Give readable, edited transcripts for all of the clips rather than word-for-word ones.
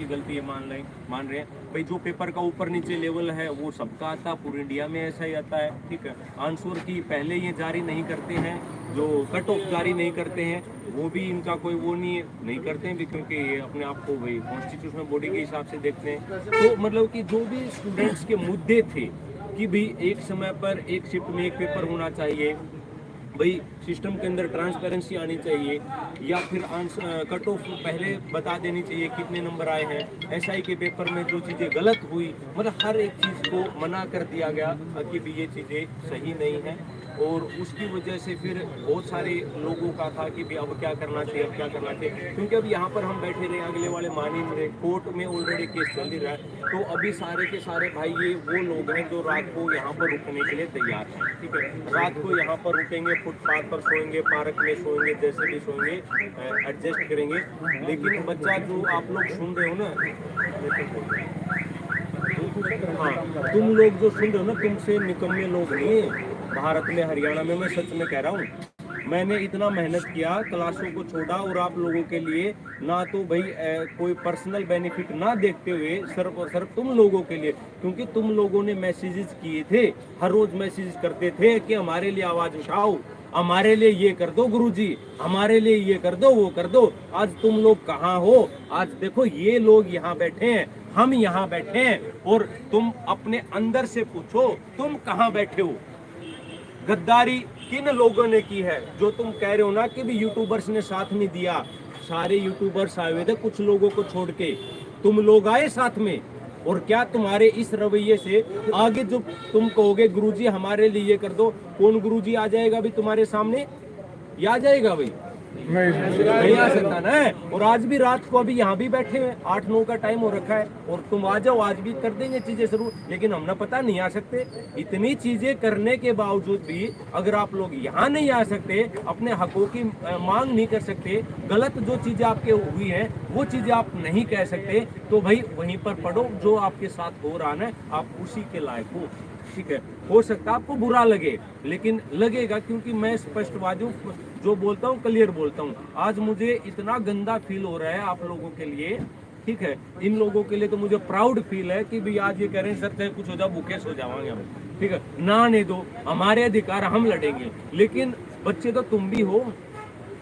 की गलती है मान रहे हैं भाई। जो पेपर का ऊपर नीचे लेवल है वो सबका आता, पूरे इंडिया में ऐसा ही आता है, ठीक है। आंसर की पहले ये जारी नहीं करते हैं, जो कट ऑफ जारी नहीं करते हैं वो भी इनका कोई वो नहीं करते हैं भी, क्योंकि ये अपने आप को भाई कॉन्स्टिट्यूशनल बॉडी के हिसाब से देखते हैं। तो मतलब कि जो भी स्टूडेंट्स के मुद्दे थे कि भाई एक समय पर एक शिफ्ट में एक पेपर होना चाहिए, भाई सिस्टम के अंदर ट्रांसपेरेंसी आनी चाहिए, या फिर कट ऑफ पहले बता देनी चाहिए कितने नंबर आए हैं, एसआई के पेपर में जो चीज़ें गलत हुई, मतलब हर एक चीज़ को मना कर दिया गया कि भी ये चीज़ें सही नहीं है। और उसकी वजह से फिर बहुत सारे लोगों का था कि भी अब क्या करना चाहिए, अब क्या करना चाहिए, क्योंकि अब यहाँ पर हम बैठे रहे, अगले वाले मान ही नहीं रहे, कोर्ट में ऑलरेडी केस चल ही रहा है। तो अभी सारे के सारे भाई ये वो लोग हैं जो रात को यहाँ पर रुकने के लिए तैयार हैं, ठीक है। रात को यहाँ पर रुकेंगे, फुटपाथ पर सोएंगे, पार्क में सोएंगे, जैसे भी सोएंगे, एडजस्ट करेंगे। लेकिन बच्चा जो आप लोग सुन रहे हो ना, हाँ तुम लोग जो सुन रहे हो ना, तुमसे निकम्मे लोग नहीं है भारत में, हरियाणा में, मैं सच में कह रहा हूँ। मैंने इतना मेहनत किया, क्लासों को छोड़ा, और आप लोगों के लिए ना तो भाई कोई पर्सनल बेनिफिट ना देखते हुए सिर्फ और सिर्फ तुम लोगों के लिए, क्योंकि तुम लोगों ने मैसेजेस किए थे, हर रोज मैसेज करते थे कि हमारे लिए आवाज उठाओ, हमारे लिए ये कर दो गुरुजी, हमारे लिए ये कर दो, वो कर दो। आज तुम लोग कहाँ हो? आज देखो ये लोग यहाँ बैठे हैं, हम यहाँ बैठे हैं, और तुम अपने अंदर से पूछो तुम कहाँ बैठे हो। गद्दारी किन लोगों ने की है? जो तुम कह रहे हो ना कि भी यूट्यूबर्स ने साथ नहीं दिया, सारे यूट्यूबर्स आए हुए थे, कुछ लोगों को छोड़ के तुम लोग आए साथ में। और क्या तुम्हारे इस रवैये से आगे जो तुम कहोगे गुरुजी हमारे लिए ये कर दो, कौन गुरुजी आ जाएगा भी तुम्हारे सामने? ये आ जाएगा भाई? नहीं आ सकता ना। और आज भी रात को अभी यहाँ भी बैठे हैं, 8-9 का टाइम हो रखा है, और तुम आ जाओ, आज भी कर देंगे चीजें शुरू, लेकिन हम ना पता नहीं आ सकते। इतनी चीजें करने के बावजूद भी अगर आप लोग यहाँ नहीं आ सकते, अपने हकों की मांग नहीं कर सकते, गलत जो चीजें आपके हुई है वो चीजें आप नहीं कह सकते, तो भाई वहीं पर पढ़ो, जो आपके साथ हो रहा है आप उसी के लायक हो, ठीक है। हो सकता है आपको बुरा लगे, लेकिन लगेगा, क्योंकि मैं स्पष्टवादी हूँ, जो बोलता हूँ क्लियर बोलता हूँ। आज मुझे इतना गंदा फील हो रहा है आप लोगों के लिए, ठीक है, इन लोगों के लिए तो मुझे प्राउड फील है कि भी आज ये कह रहे हैं सर चाहे कुछ हो जाए भूखे सो जाएंगे हम, ठीक है ना, नहीं दो हमारे अधिकार, हम लड़ेंगे। लेकिन बच्चे तो तुम भी हो,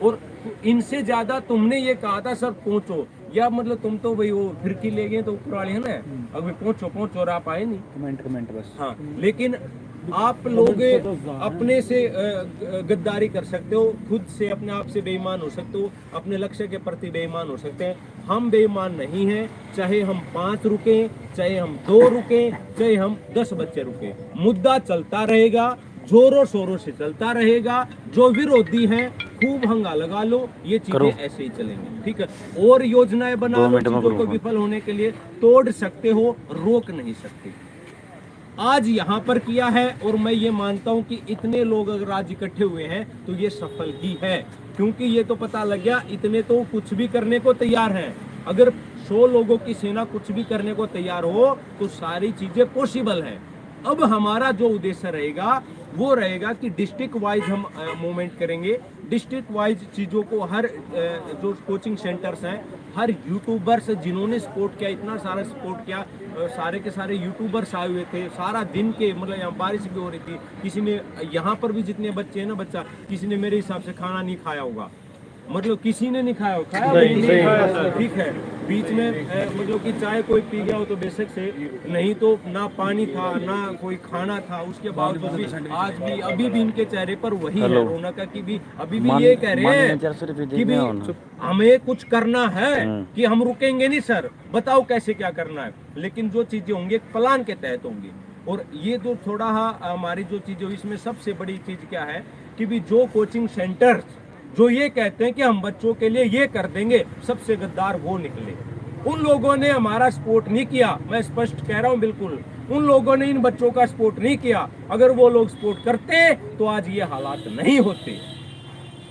और इनसे ज्यादा तुमने ये कहा था सर पहुंचो, या मतलब तुम तो भाई वो फिरकी ले गए तो ऊपर वाले है ना, अभी पहुंचो और आप आए नहीं, कमेंट बस। हाँ, लेकिन आप लोग अपने से गद्दारी कर सकते हो, खुद से अपने आप से बेईमान हो सकते हो, अपने लक्ष्य के प्रति बेईमान हो सकते हैं। हम बेईमान नहीं हैं, चाहे हम 5 रुके, चाहे हम 2 रुके, चाहे हम 10 बच्चे रुके, मुद्दा चलता रहेगा, जोरों शोरों से चलता रहेगा। जो विरोधी हैं खूब हंगा लगा लो, ये चीजें ऐसे ही चलेंगी, ठीक है। और योजनाएं बना लो चीजों को विफल होने के लिए, तोड़ सकते हो, रोक नहीं सकते। आज यहाँ पर किया है, और मैं ये मानता हूँ कि इतने लोग अगर आज इकट्ठे हुए हैं तो ये सफल ही है, क्योंकि ये तो पता लग गया इतने तो कुछ भी करने को तैयार हैं। अगर 100 लोगों की सेना कुछ भी करने को तैयार हो तो सारी चीजें पॉसिबल है। अब हमारा जो उद्देश्य रहेगा वो रहेगा कि डिस्ट्रिक्ट वाइज हम मूवमेंट करेंगे, डिस्ट्रिक्ट वाइज चीज़ों को, हर जो कोचिंग सेंटर्स हैं, हर यूट्यूबर्स जिन्होंने सपोर्ट किया, इतना सारा सपोर्ट किया, सारे के सारे यूट्यूबर्स आए हुए थे, सारा दिन के, मतलब यहाँ बारिश भी हो रही थी, किसी ने यहाँ पर भी जितने बच्चे हैं ना, बच्चा किसी ने मेरे हिसाब से खाना नहीं खाया होगा, मतलब किसी ने नहीं खाया खाया, ठीक है। बीच में मतलब कि चाय कोई पी गया हो तो बेशक से, नहीं तो ना पानी था ना कोई खाना था, उसके बावजूद भी आज भी अभी भी इनके चेहरे पर वही है रौनक की भी, अभी भी ये कह रहे हैं कि भी हमें कुछ करना है, कि हम रुकेंगे नहीं सर, बताओ कैसे क्या करना है। लेकिन जो चीजें होंगी प्लान के तहत होंगी। और ये जो थोड़ा हमारी जो चीजें, इसमें सबसे बड़ी चीज क्या है कि भी जो कोचिंग सेंटर्स जो ये कहते हैं कि हम बच्चों के लिए ये कर देंगे, सबसे गद्दार वो निकले। उन लोगों ने हमारा सपोर्ट नहीं किया, मैं स्पष्ट कह रहा हूं बिल्कुल, उन लोगों ने इन बच्चों का सपोर्ट नहीं किया। अगर वो लोग सपोर्ट करते तो आज ये हालात नहीं होते।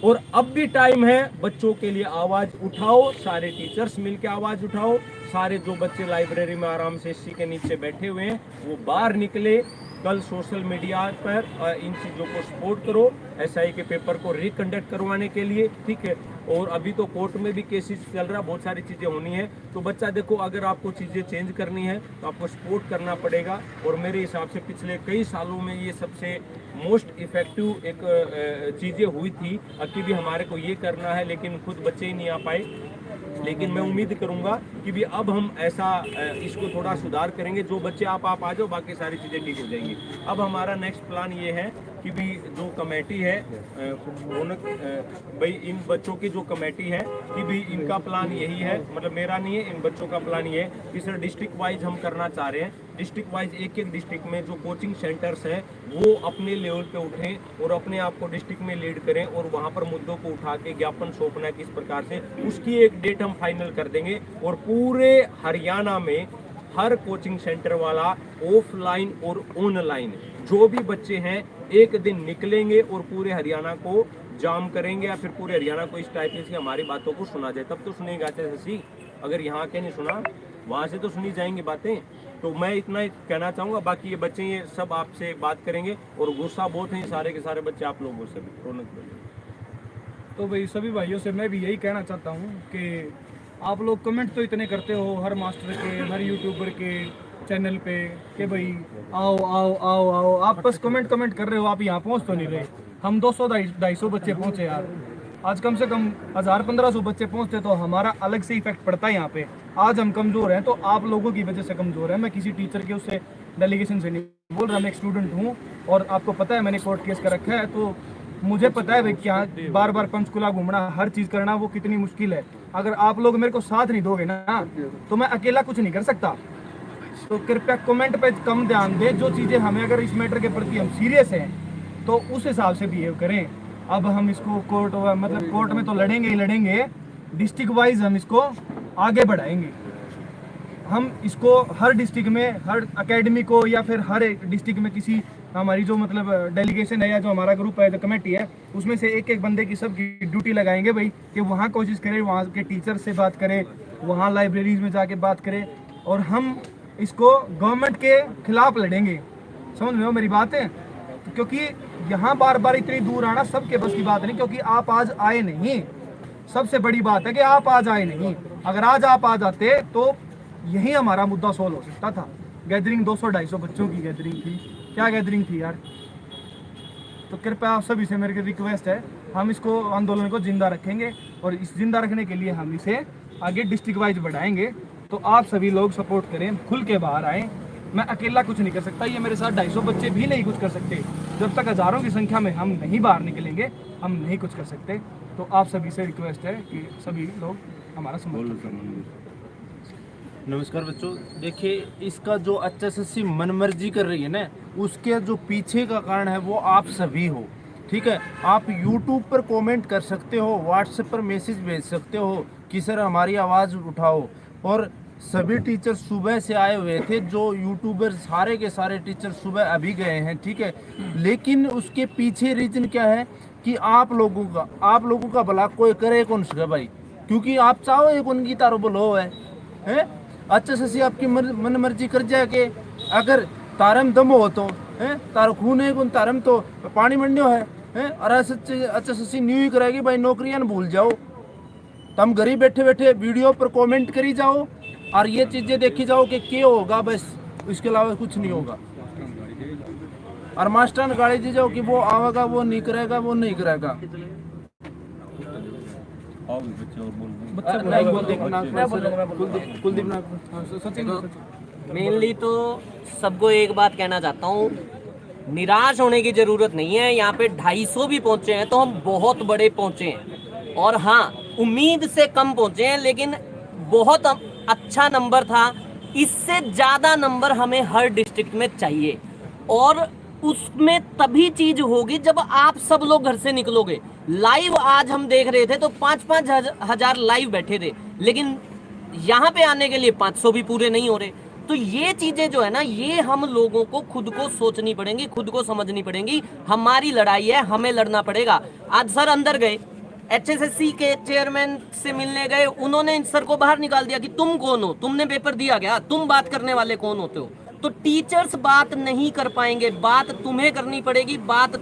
और अब भी टाइम है, बच्चों के लिए आवाज उठाओ, सारे टीचर्स मिलकर आवाज उठाओ, सारे जो बच्चे लाइब्रेरी में आराम से एसी के नीचे बैठे हुए हैं वो बाहर निकले। कल सोशल मीडिया पर इन चीज़ों को सपोर्ट करो, एसआई के पेपर को रिकंडक्ट करवाने के लिए, ठीक है। और अभी तो कोर्ट में भी केसेस चल रहा, बहुत सारी चीज़ें होनी है। तो बच्चा देखो, अगर आपको चीज़ें चेंज करनी है तो आपको सपोर्ट करना पड़ेगा। और मेरे हिसाब से पिछले कई सालों में ये सबसे मोस्ट इफेक्टिव एक चीज़ें हुई थी। अभी भी हमारे को ये करना है, लेकिन खुद बच्चे ही नहीं आ पाए। लेकिन मैं उम्मीद करूंगा कि भी अब हम ऐसा इसको थोड़ा सुधार करेंगे। जो बच्चे आप आ जाओ, बाकी सारी चीज़ें ठीक हो जाएंगी। अब हमारा नेक्स्ट प्लान ये है कि भी जो कमेटी है भाई, इन बच्चों की जो कमेटी है कि भी इनका प्लान यही है, मतलब मेरा नहीं है, इन बच्चों का प्लान ये है कि सर डिस्ट्रिक्ट वाइज हम करना चाह रहे हैं। डिस्ट्रिक्ट वाइज एक एक डिस्ट्रिक्ट में जो कोचिंग सेंटर्स हैं वो अपने लेवल पे उठें और अपने आप को डिस्ट्रिक्ट में लीड करें और वहाँ पर मुद्दों को उठा के ज्ञापन सौंपना है किस प्रकार से, उसकी एक डेट हम फाइनल कर देंगे। और पूरे हरियाणा में हर कोचिंग सेंटर वाला ऑफलाइन और ऑनलाइन जो भी बच्चे हैं एक दिन निकलेंगे और पूरे हरियाणा को जाम करेंगे, या फिर पूरे हरियाणा को इस टाइप से हमारी बातों को सुना जाए। तब तो सुनेगा शशि, अगर यहाँ के नहीं सुना वहाँ से तो सुनी जाएंगी बातें। तो मैं इतना ही कहना चाहूँगा। बाकी ये बच्चे ये सब आपसे बात करेंगे और गुस्सा बहुत है सारे के सारे बच्चे आप लोगों से भी। तो भाई सभी भाइयों से मैं भी यही कहना चाहता हूँ कि आप लोग कमेंट तो इतने करते हो हर मास्टर के, हर यूट्यूबर के चैनल पे कि भाई आओ आओ आओ आओ, आप बस कमेंट कर रहे हो, आप यहाँ पहुँच तो नहीं रहे। हम 200-250 बच्चे पहुँचे यार, आज कम से कम 1000-1500 बच्चे पहुँचते तो हमारा अलग से इफेक्ट पड़ता है यहाँ पे। आज हम कमज़ोर हैं तो आप लोगों की वजह से कमज़ोर है। मैं किसी टीचर के उससे डेलीगेशन से नहीं बोल रहा, मैं एक स्टूडेंट हूँ और आपको पता है मैंने कोर्ट केस कर रखा है, तो मुझे पता है भाई क्या बार बार पंचकुला घूमना, हर चीज़ करना वो कितनी मुश्किल है। अगर आप लोग मेरे को साथ नहीं दोगे ना तो मैं अकेला कुछ नहीं कर सकता। तो कृपया कमेंट पे कम ध्यान दें, जो चीज़ें हमें अगर इस मैटर के प्रति हम सीरियस हैं तो उस हिसाब से बिहेव करें। अब हम इसको कोर्ट में तो लड़ेंगे ही लड़ेंगे, डिस्ट्रिक्ट वाइज हम इसको आगे बढ़ाएंगे। हम इसको हर डिस्ट्रिक्ट में, हर एकेडमी को या फिर हर एक डिस्ट्रिक्ट में किसी हमारी जो डेलीगेशन है या जो हमारा ग्रुप है, जो कमेटी है, उसमें से एक एक बंदे की सबकी ड्यूटी लगाएंगे भाई कि वहाँ कोशिश करें, वहाँ के टीचर से बात करें, वहाँ लाइब्रेरीज में जाके बात करें और हम इसको गवर्नमेंट के खिलाफ लड़ेंगे। समझ में हो मेरी बात है? क्योंकि यहाँ बार बार इतनी दूर आना सबके बस की बात नहीं, क्योंकि आप आज आए नहीं। सबसे बड़ी बात है कि आप आज आए नहीं। अगर आज आप आ जाते तो यही हमारा मुद्दा सोल्व हो सकता था। गैदरिंग 200-250 बच्चों की गैदरिंग थी, क्या गैदरिंग थी यार। तो कृपया आप सभी से मेरी रिक्वेस्ट है, हम इसको आंदोलन को जिंदा रखेंगे और इस जिंदा रखने के लिए हम इसे आगे डिस्ट्रिक्ट वाइज बढ़ाएंगे। तो आप सभी लोग सपोर्ट करें, खुल के बाहर आएँ। मैं अकेला कुछ नहीं कर सकता, ये मेरे साथ 250 बच्चे भी नहीं कुछ कर सकते। जब तक हज़ारों की संख्या में हम नहीं बाहर निकलेंगे हम नहीं कुछ कर सकते। तो आप सभी से रिक्वेस्ट है कि सभी लोग हमारा समर्थन। नमस्कार बच्चों, देखिए इसका जो HSSC मनमर्जी कर रही है ना, उसके जो पीछे का कारण है वो आप सभी हो। ठीक है, आप YouTube पर कमेंट कर सकते हो, WhatsApp पर मैसेज भेज सकते हो कि सर हमारी आवाज़ उठाओ। और सभी टीचर सुबह से आए हुए थे, जो यूट्यूबर सारे के सारे टीचर सुबह अभी गए हैं। ठीक है, लेकिन उसके पीछे रीजन क्या है कि आप लोगों का भला कोई करे कौन सा भाई, क्योंकि आप चाहो एक उनकी तारो बोलो है HSSC आपकी मन मर्जी कर जाए कि अगर तारम दम हो तो है, तारो खून है कौन तारम तो पानी मंडियो है और HSSC न्यू ही कराएगी भाई, नौकरियां भूल जाओ। तुम घर ही बैठे बैठे वीडियो पर कमेंट करी जाओ और ये चीजें देखी जाओ कि क्या होगा, बस इसके अलावा कुछ नहीं होगा। और मास्टर ने गाड़ी दी जाओ कि वो आवेगा, वो नहीं करेगा, वो नहीं करेगा। मेनली तो सबको एक बात कहना चाहता हूँ, निराश होने की जरूरत नहीं है। यहाँ पे 250 भी पहुंचे हैं तो हम बहुत बड़े पहुंचे हैं, और हाँ उम्मीद से कम पहुंचे हैं, लेकिन बहुत अच्छा नंबर था। इससे ज्यादा नंबर हमें हर डिस्ट्रिक्ट में चाहिए, और उसमें तभी चीज होगी जब आप सब लोग घर से निकलोगे। लाइव आज हम देख रहे थे तो 5-5 हजार लाइव बैठे थे, लेकिन यहाँ पे आने के लिए 500 भी पूरे नहीं हो रहे। तो ये चीजें जो है ना, ये हम लोगों को खुद को सोचनी पड़ेंगी, खुद को समझनी पड़ेंगी। हमारी लड़ाई है, हमें लड़ना पड़ेगा। आज सर अंदर गए, HSSC के चेयरमैन से मिलने गए, उन्होंने सर को बाहर निकाल दिया कि तुम कौन हो, तुमने पेपर दिया क्या, तुम बात करने वाले कौन होते हो। तो टीचर्स बात नहीं कर पाएंगे, बात तुम्हें करनी पड़ेगी। बात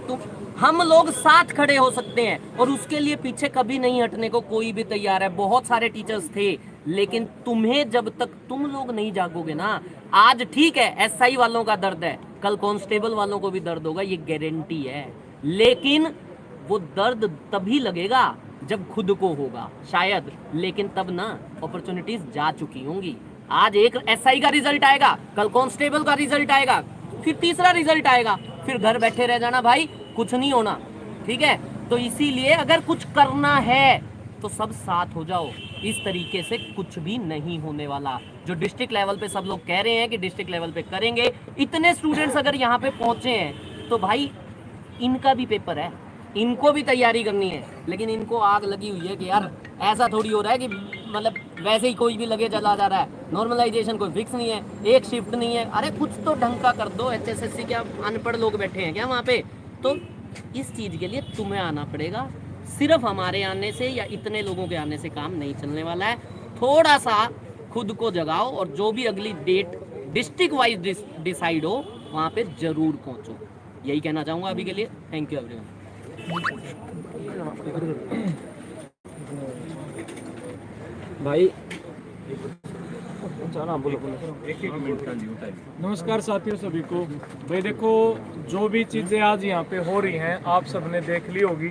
हम लोग साथ खड़े हो सकते हैं और उसके लिए पीछे कभी नहीं हटने को कोई भी तैयार है। बहुत सारे टीचर्स थे, लेकिन तुम्हें जब तक तुम लोग नहीं जागोगे ना, आज ठीक है एसआई वालों का दर्द है, कल कांस्टेबल वालों को भी दर्द होगा, ये गारंटी है। लेकिन वो दर्द तभी लगेगा जब खुद को होगा शायद, लेकिन तब ना अपॉर्चुनिटीज जा चुकी होंगी। आज एक एसआई का रिजल्ट आएगा, कल कांस्टेबल का रिजल्ट आएगा, फिर तीसरा रिजल्ट आएगा, फिर घर बैठे रह जाना भाई, कुछ नहीं होना। ठीक है, तो इसीलिए अगर कुछ करना है तो सब साथ हो जाओ। इस तरीके से कुछ भी नहीं होने वाला। जो डिस्ट्रिक्ट लेवल पे सब लोग कह रहे हैं कि डिस्ट्रिक्ट लेवल पे करेंगे, इतने स्टूडेंट्स अगर यहाँ पे पहुंचे हैं तो भाई इनका भी पेपर है, इनको भी तैयारी करनी है। लेकिन इनको आग लगी हुई है कि यार ऐसा थोड़ी हो रहा है कि मतलब वैसे ही कोई भी लगे चला जा रहा है, नॉर्मलाइजेशन कोई फिक्स नहीं है, एक शिफ्ट नहीं है। अरे कुछ तो ढंग का कर दो। एचएसएससी क्या अनपढ़ लोग बैठे हैं क्या वहाँ पे? तो इस चीज़ के लिए तुम्हें आना पड़ेगा। सिर्फ हमारे आने से या इतने लोगों के आने से काम नहीं चलने वाला है। थोड़ा सा खुद को जगाओ और जो भी अगली डेट डिस्ट्रिक्ट वाइज डिसाइड हो वहाँ पे जरूर पहुँचो। यही कहना चाहूँगा अभी के लिए। Thank you everyone. भाई नमस्कार साथियों सभी को। भाई देखो, जो भी चीज़ें आज यहाँ पे हो रही हैं आप सबने देख ली होगी।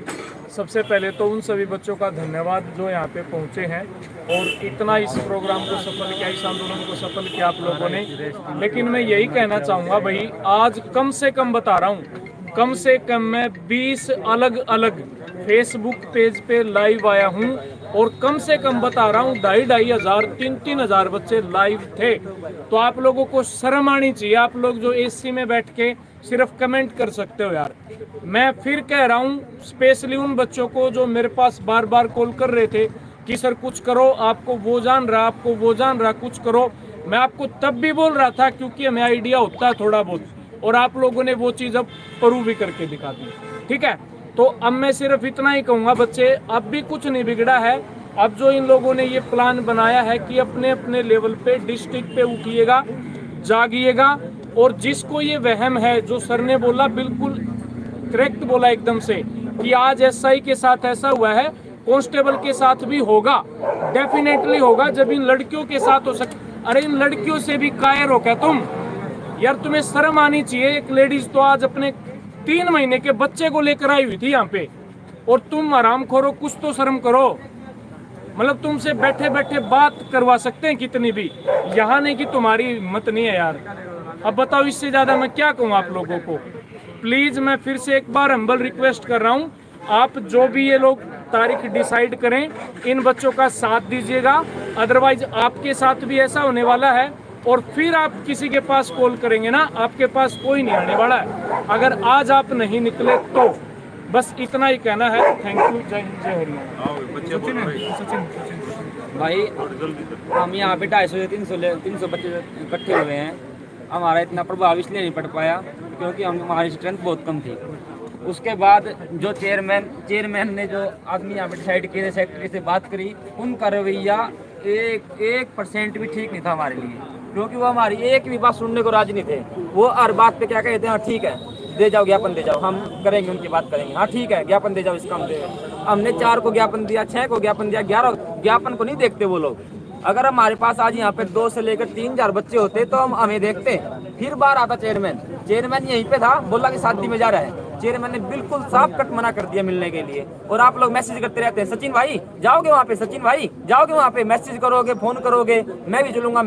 सबसे पहले तो उन सभी बच्चों का धन्यवाद जो यहाँ पे पहुँचे हैं और इतना इस प्रोग्राम को सफल किया, इस आंदोलन को सफल किया आप लोगों ने। लेकिन मैं यही कहना चाहूँगा भाई, आज कम से कम बता रहा हूँ, कम से कम मैं 20 अलग अलग फेसबुक पेज पे लाइव आया हूँ और कम से कम बता रहा हूँ 2,500 3,000 बच्चे लाइव थे। तो आप लोगों को शर्म आनी चाहिए। आप लोग जो एसी में बैठ के सिर्फ कमेंट कर सकते हो यार। मैं फिर कह रहा हूँ स्पेशली उन बच्चों को जो मेरे पास बार बार कॉल कर रहे थे कि सर कुछ करो, आपको वो जान रहा, आपको वो जान रहा, कुछ करो। मैं आपको तब भी बोल रहा था क्योंकि हमें आइडिया होता है थोड़ा बहुत, और आप लोगों ने वो चीज़ अब प्रूव भी करके दिखा दी। ठीक है, तो अब मैं सिर्फ इतना ही कहूँगा बच्चे, अब भी कुछ नहीं बिगड़ा है। अब जो इन लोगों ने ये प्लान बनाया है कि अपने अपने लेवल पे डिस्ट्रिक्ट पे उठिएगा, जागिएगा। और जिसको ये वहम है, जो सर ने बोला बिल्कुल करेक्ट बोला एकदम से, कि आज एसआई के साथ ऐसा हुआ है, कांस्टेबल के साथ भी होगा, डेफिनेटली होगा। जब इन लड़कियों के साथ हो अरे इन लड़कियों से भी कायर हो क्या तुम? यार तुम्हें शर्म आनी चाहिए। एक लेडीज तो आज अपने 3 महीने के बच्चे को लेकर आई हुई थी यहाँ पे, और तुम आराम खोरो, कुछ तो शर्म करो। मतलब तुमसे बैठे बैठे बात करवा सकते हैं कितनी भी, यहाँ नहीं कि तुम्हारी हिम्मत नहीं है यार। अब बताओ इससे ज्यादा मैं क्या कहूँ आप लोगों को। प्लीज मैं फिर से एक बार हम्बल रिक्वेस्ट कर रहा हूँ, आप जो भी ये लोग तारीख डिसाइड करें, इन बच्चों का साथ दीजिएगा। अदरवाइज आपके साथ भी ऐसा होने वाला है और फिर आप किसी के पास कॉल करेंगे ना, आपके पास कोई नहीं आने वाला है अगर आज आप नहीं निकले तो। बस इतना ही कहना है। Thank you. जय हिंद, जय हरियाणा। सचिन भाई हम यहाँ पे 250 से 300 बच्चे इकट्ठे हुए हैं। हमारा इतना प्रभाव इसलिए नहीं पड़ पाया क्योंकि हमारी स्ट्रेंथ बहुत कम थी। उसके बाद जो चेयरमैन ने जो आदमी यहाँ पे डिसाइड किए, सेक्रेटरी से बात करी, उनका रवैया 1% भी ठीक नहीं था हमारे लिए, क्योंकि वो हमारी एक भी बात सुनने को राजी नहीं थे। वो हर बात पे क्या कहते हैं, हाँ ठीक है दे जाओ ज्ञापन दे जाओ, हम करेंगे, उनकी बात करेंगे, हाँ ठीक है ज्ञापन दे जाओ, इसका हम दे। हमने 4 को ज्ञापन दिया, 6 को ज्ञापन दिया, 11 ज्ञापन को नहीं देखते वो लोग। अगर हमारे पास आज यहाँ पे 2 से लेकर 3,000 बच्चे होते तो हम हमें देखते। फिर बार आता चेयरमैन यहीं पे था, बोला कि शादी में जा रहा है। चेयरमैन ने बिल्कुल साफ कट मना कर दिया मिलने के लिए। और आप लोग मैसेज करते रहते हैं, सचिन भाई जाओगे वहाँ पे, सचिन भाई जाओगे वहाँ पे, मैसेज करोगे, फोन करोगे, मैं भी चलूंगा,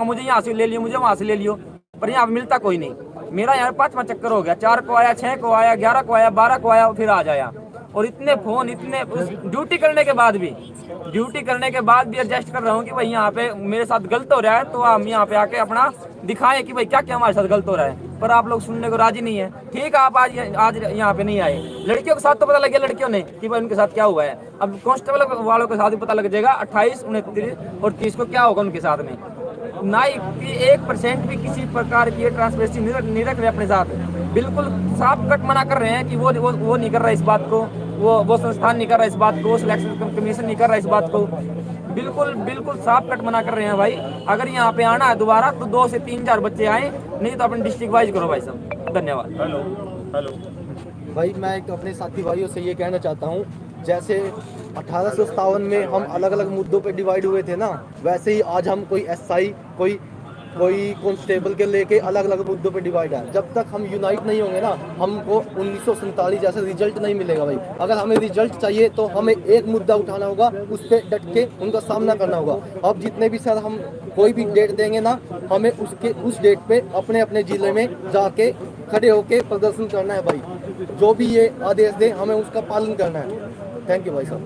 मुझे यहाँ से ले लियो, मुझे वहाँ से ले लियो। पर यहाँ पे मिलता कोई नहीं। मेरा यहाँ 5वां चक्कर हो गया, 4 को आया, 6 को आया, 11 को आया, 12 को आया, फिर आ जाया। और इतने फोन, इतने ड्यूटी करने के बाद भी एडजस्ट कर रहा हूँ कि भाई यहाँ पे मेरे साथ गलत हो रहा है, तो हम यहाँ पे आके अपना दिखाएं कि भाई क्या क्या हमारे साथ गलत हो रहा है। पर आप लोग सुनने को राजी नहीं है। ठीक है, आप आज यहाँ पे नहीं आए, लड़कियों के साथ तो पता लग गया लड़कियों ने कि भाई उनके साथ क्या हुआ है। अब कांस्टेबल वालों के साथ भी पता लग जाएगा 28, 29 और 30 को क्या होगा उनके साथ में। ना ही 1% भी किसी प्रकार की ट्रांसपेरेंसी नहीं रख रहे अपने साथ। बिल्कुल साफ कट मना कर रहे हैं कि वो नहीं कर रहा इस बात को, वो संस्थान नहीं कर रहा इस बात को, सिलेक्शन कमीशन नहीं कर रहा इस बात को। बिल्कुल साफ कट मना कर रहे हैं भाई। अगर यहाँ पे आना है दोबारा तो 2 से 3,000 बच्चे आए, नहीं तो अपने डिस्ट्रिक्ट वाइज करो भाई साहब। धन्यवाद। हेलो भाई मैं एक अपने साथी भाइयों से ये कहना चाहता हूँ, जैसे 1857 में हम अलग अलग मुद्दों पे डिवाइड हुए थे ना, वैसे ही आज हम कोई एसआई कोई कांस्टेबल के लेके अलग अलग मुद्दों पे डिवाइड है। जब तक हम यूनाइट नहीं होंगे ना, हमको 1947 जैसा रिजल्ट नहीं मिलेगा भाई। अगर हमें रिजल्ट चाहिए तो हमें एक मुद्दा उठाना होगा, उस पर डट के उनका सामना करना होगा। अब जितने भी सर हम कोई भी डेट देंगे ना, हमें उस डेट पे अपने अपने जिले में जाके खड़े होके प्रदर्शन करना है भाई। जो भी ये आदेश दे हमें उसका पालन करना है। थैंक यू भाई साहब।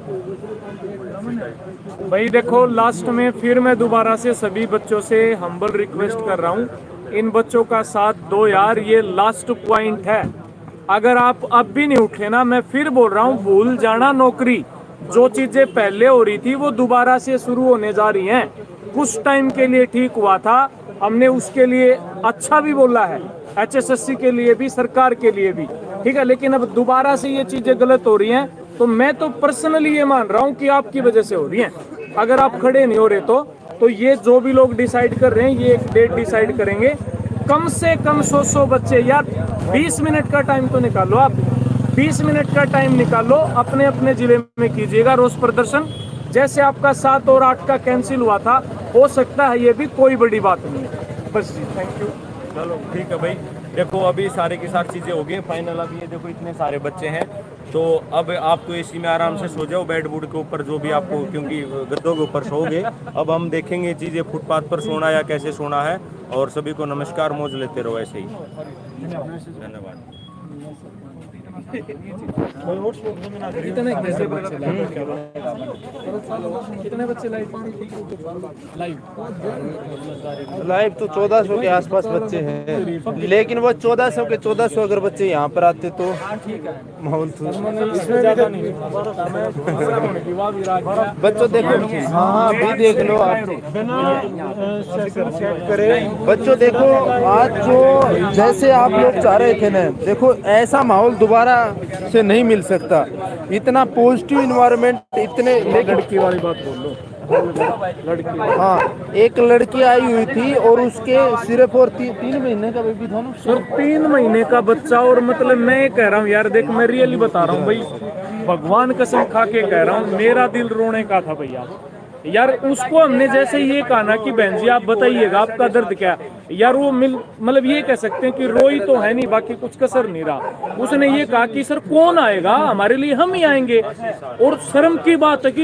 भाई देखो, लास्ट में फिर मैं दोबारा से सभी बच्चों से हम्बल रिक्वेस्ट कर रहा हूँ, इन बच्चों का साथ दो यार, ये लास्ट पॉइंट है। अगर आप अब भी नहीं उठे ना, मैं फिर बोल रहा हूँ, भूल जाना नौकरी। जो चीजें पहले हो रही थी वो दोबारा से शुरू होने जा रही हैं। कुछ टाइम के लिए ठीक हुआ था, हमने उसके लिए अच्छा भी बोला है, HSSC के लिए भी, सरकार के लिए भी, ठीक है। लेकिन अब दोबारा से ये चीजें गलत हो रही हैं, तो मैं तो पर्सनली ये मान रहा हूँ कि आपकी वजह से हो रही हैं। अगर आप खड़े नहीं हो रहे तो ये जो भी लोग डिसाइड कर रहे हैं, ये एक डेट डिसाइड करेंगे, कम से कम 100 बच्चे यार, 20 मिनट का टाइम तो निकालो आप, 20 मिनट का टाइम निकालो, अपने अपने जिले में कीजिएगा रोष प्रदर्शन। जैसे आपका 7 और 8 का कैंसिल हुआ था, हो सकता है ये भी कोई बड़ी बात नहीं है। बस जी, थैंक यू। चलो ठीक है भाई। देखो अभी सारे की सारी चीज़ें हो गई फाइनल। अभी ये देखो इतने सारे बच्चे हैं, तो अब आप तो एसी में आराम से सो जाओ, बेड वुड के ऊपर जो भी आपको, क्योंकि गद्दों के ऊपर सोओगे। अब हम देखेंगे चीज़ें फुटपाथ पर सोना या कैसे सोना है। और सभी को नमस्कार, मौज लेते रहो ऐसे ही। धन्यवाद। कितने बच्चे लाइव तो 1400 के आसपास बच्चे हैं, लेकिन वो 1400 के 1400 अगर बच्चे यहाँ पर आते तो माहौल तो बच्चों देखो, हाँ अभी देख लो आप, बच्चों देखो आज जो जैसे आप लोग चाह रहे थे ना, देखो ऐसा माहौल दोबारा से नहीं मिल सकता। इतना पॉजिटिव इन्वायरमेंट, इतने लड़की वाली बात बोल लो, लड़की। हाँ, एक लड़की आई हुई थी और उसके सिर्फ और 3 महीने का बेबी था ना सर, 3 महीने का बच्चा। और मतलब मैं ये कह रहा हूँ यार, देख मैं रियली बता रहा हूँ भाई, भगवान कसम खा के कह रहा हूँ, मेरा दिल रोने का था भैया यार। उसको हमने जैसे ये कहा ना कि बहन जी आप बताइएगा आपका दर्द क्या है यार, वो मतलब ये कह सकते हैं कि रोई तो है नहीं, बाकी कुछ कसर नहीं रहा। उसने ये कहा कि सर कौन आएगा हमारे लिए, हम ही आएंगे। और शर्म की बात है कि